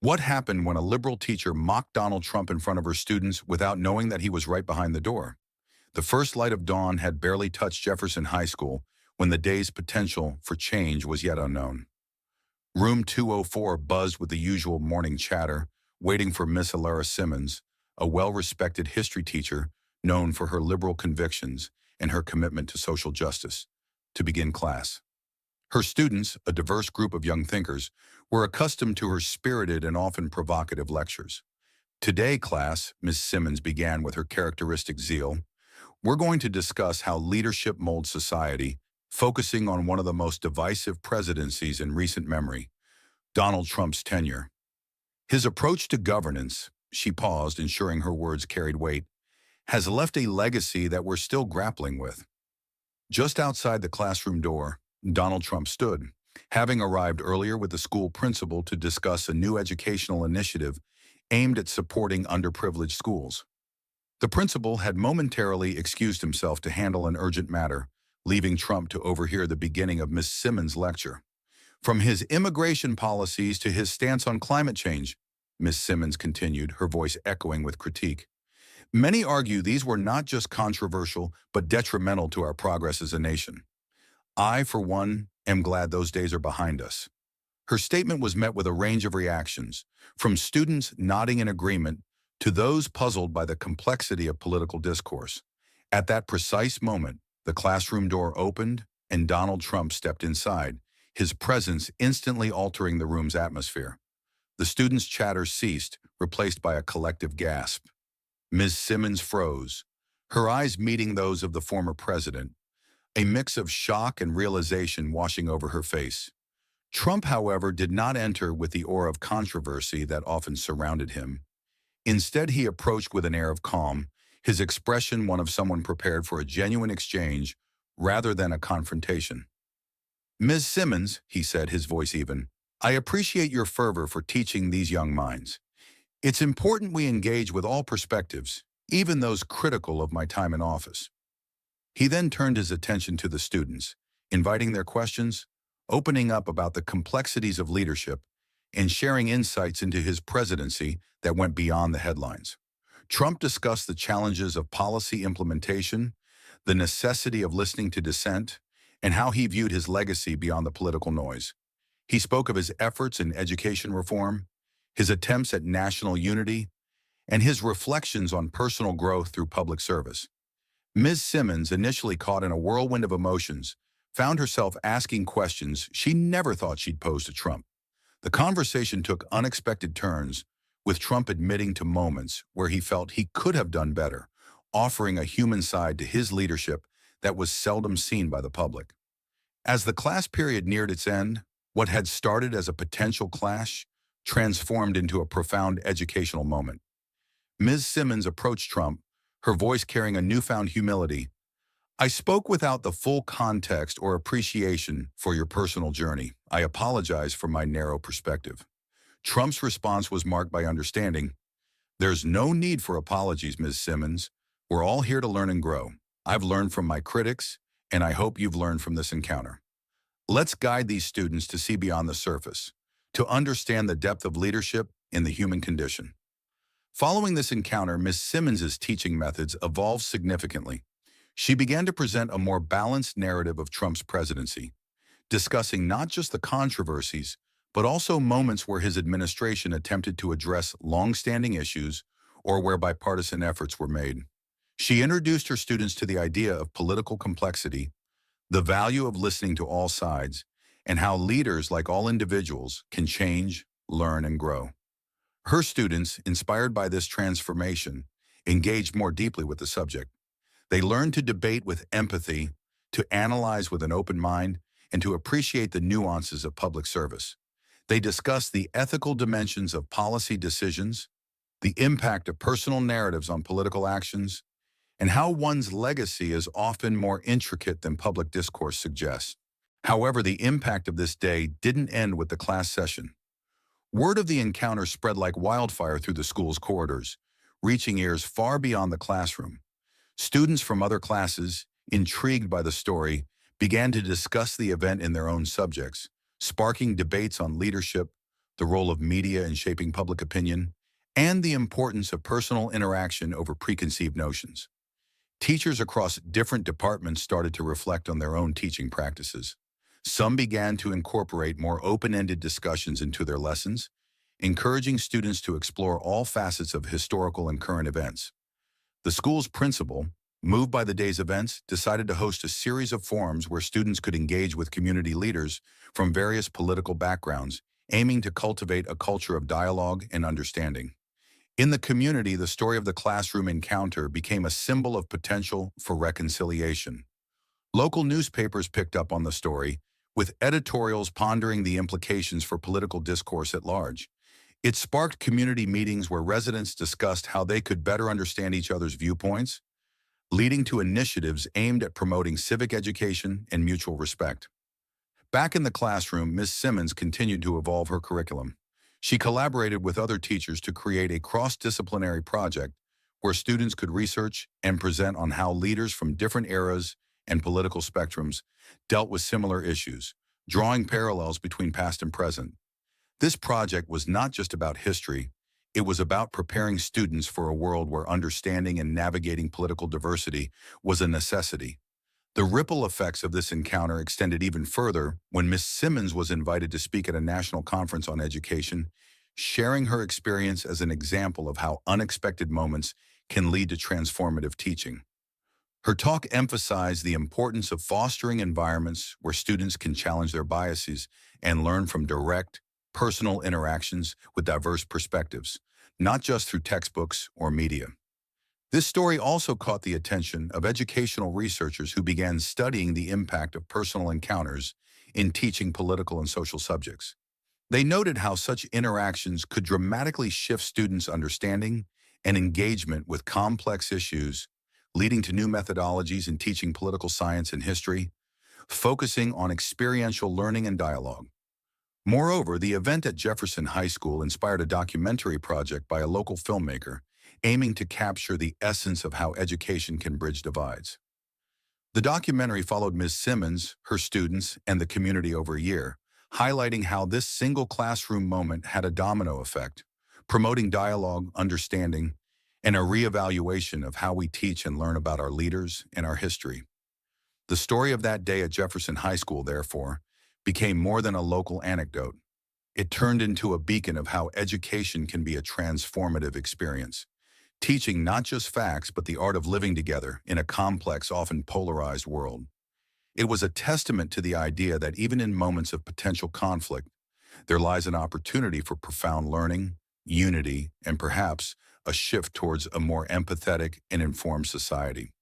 What happened when a liberal teacher mocked Donald Trump in front of her students without knowing that he was right behind the door? The first light of dawn had barely touched Jefferson High School when the day's potential for change was yet unknown. Room 204 buzzed with the usual morning chatter, waiting for Miss Elara Simmons, a well-respected history teacher known for her liberal convictions and her commitment to social justice, to begin class. Her students, a diverse group of young thinkers, were accustomed to her spirited and often provocative lectures. Today, class, Miss Simmons began with her characteristic zeal. We're going to discuss how leadership molds society, focusing on one of the most divisive presidencies in recent memory, Donald Trump's tenure. His approach to governance, she paused, ensuring her words carried weight, has left a legacy that we're still grappling with. Just outside the classroom door, Donald Trump stood, having arrived earlier with the school principal to discuss a new educational initiative aimed at supporting underprivileged schools. The principal had momentarily excused himself to handle an urgent matter, leaving Trump to overhear the beginning of Miss Simmons' lecture. From his immigration policies to his stance on climate change, Miss Simmons continued, her voice echoing with critique. Many argue these were not just controversial, but detrimental to our progress as a nation. I, for one, am glad those days are behind us. Her statement was met with a range of reactions, from students nodding in agreement to those puzzled by the complexity of political discourse. At that precise moment, the classroom door opened and Donald Trump stepped inside, his presence instantly altering the room's atmosphere. The students' chatter ceased, replaced by a collective gasp. Ms. Simmons froze, her eyes meeting those of the former president, a mix of shock and realization washing over her face. Trump, however, did not enter with the aura of controversy that often surrounded him. Instead, he approached with an air of calm, his expression one of someone prepared for a genuine exchange rather than a confrontation. Ms. Simmons, he said, his voice even, I appreciate your fervor for teaching these young minds. It's important we engage with all perspectives, even those critical of my time in office. He then turned his attention to the students, inviting their questions, opening up about the complexities of leadership, and sharing insights into his presidency that went beyond the headlines. Trump discussed the challenges of policy implementation, the necessity of listening to dissent, and how he viewed his legacy beyond the political noise. He spoke of his efforts in education reform, his attempts at national unity, and his reflections on personal growth through public service. Ms. Simmons, initially caught in a whirlwind of emotions, found herself asking questions she never thought she'd pose to Trump. The conversation took unexpected turns, with Trump admitting to moments where he felt he could have done better, offering a human side to his leadership that was seldom seen by the public. As the class period neared its end, what had started as a potential clash transformed into a profound educational moment. Ms. Simmons approached Trump, her voice carrying a newfound humility. I spoke without the full context or appreciation for your personal journey. I apologize for my narrow perspective. Trump's response was marked by understanding. There's no need for apologies, Ms. Simmons. We're all here to learn and grow. I've learned from my critics, and I hope you've learned from this encounter. Let's guide these students to see beyond the surface, to understand the depth of leadership in the human condition. Following this encounter, Ms. Simmons's teaching methods evolved significantly. She began to present a more balanced narrative of Trump's presidency, discussing not just the controversies, but also moments where his administration attempted to address long-standing issues or where bipartisan efforts were made. She introduced her students to the idea of political complexity, the value of listening to all sides, and how leaders, like all individuals, can change, learn, and grow. Her students, inspired by this transformation, engaged more deeply with the subject. They learned to debate with empathy, to analyze with an open mind, and to appreciate the nuances of public service. They discussed the ethical dimensions of policy decisions, the impact of personal narratives on political actions, and how one's legacy is often more intricate than public discourse suggests. However, the impact of this day didn't end with the class session. Word of the encounter spread like wildfire through the school's corridors, reaching ears far beyond the classroom. Students from other classes, intrigued by the story, began to discuss the event in their own subjects, sparking debates on leadership, the role of media in shaping public opinion, and the importance of personal interaction over preconceived notions. Teachers across different departments started to reflect on their own teaching practices. Some began to incorporate more open-ended discussions into their lessons, encouraging students to explore all facets of historical and current events. The school's principal, moved by the day's events, decided to host a series of forums where students could engage with community leaders from various political backgrounds, aiming to cultivate a culture of dialogue and understanding. In the community, the story of the classroom encounter became a symbol of potential for reconciliation. Local newspapers picked up on the story, with editorials pondering the implications for political discourse at large. It sparked community meetings where residents discussed how they could better understand each other's viewpoints, leading to initiatives aimed at promoting civic education and mutual respect. Back in the classroom, Ms. Simmons continued to evolve her curriculum. She collaborated with other teachers to create a cross-disciplinary project where students could research and present on how leaders from different eras and political spectrums dealt with similar issues, drawing parallels between past and present. This project was not just about history, it was about preparing students for a world where understanding and navigating political diversity was a necessity. The ripple effects of this encounter extended even further when Miss Simmons was invited to speak at a national conference on education, sharing her experience as an example of how unexpected moments can lead to transformative teaching. Her talk emphasized the importance of fostering environments where students can challenge their biases and learn from direct, personal interactions with diverse perspectives, not just through textbooks or media. This story also caught the attention of educational researchers who began studying the impact of personal encounters in teaching political and social subjects. They noted how such interactions could dramatically shift students' understanding and engagement with complex issues, leading to new methodologies in teaching political science and history, focusing on experiential learning and dialogue. Moreover, the event at Jefferson High School inspired a documentary project by a local filmmaker aiming to capture the essence of how education can bridge divides. The documentary followed Ms. Simmons, her students, and the community over a year, highlighting how this single classroom moment had a domino effect, promoting dialogue, understanding, and a reevaluation of how we teach and learn about our leaders and our history. The story of that day at Jefferson High School, therefore, became more than a local anecdote. It turned into a beacon of how education can be a transformative experience, teaching not just facts but the art of living together in a complex, often polarized world. It was a testament to the idea that even in moments of potential conflict, there lies an opportunity for profound learning, unity, and perhaps a shift towards a more empathetic and informed society.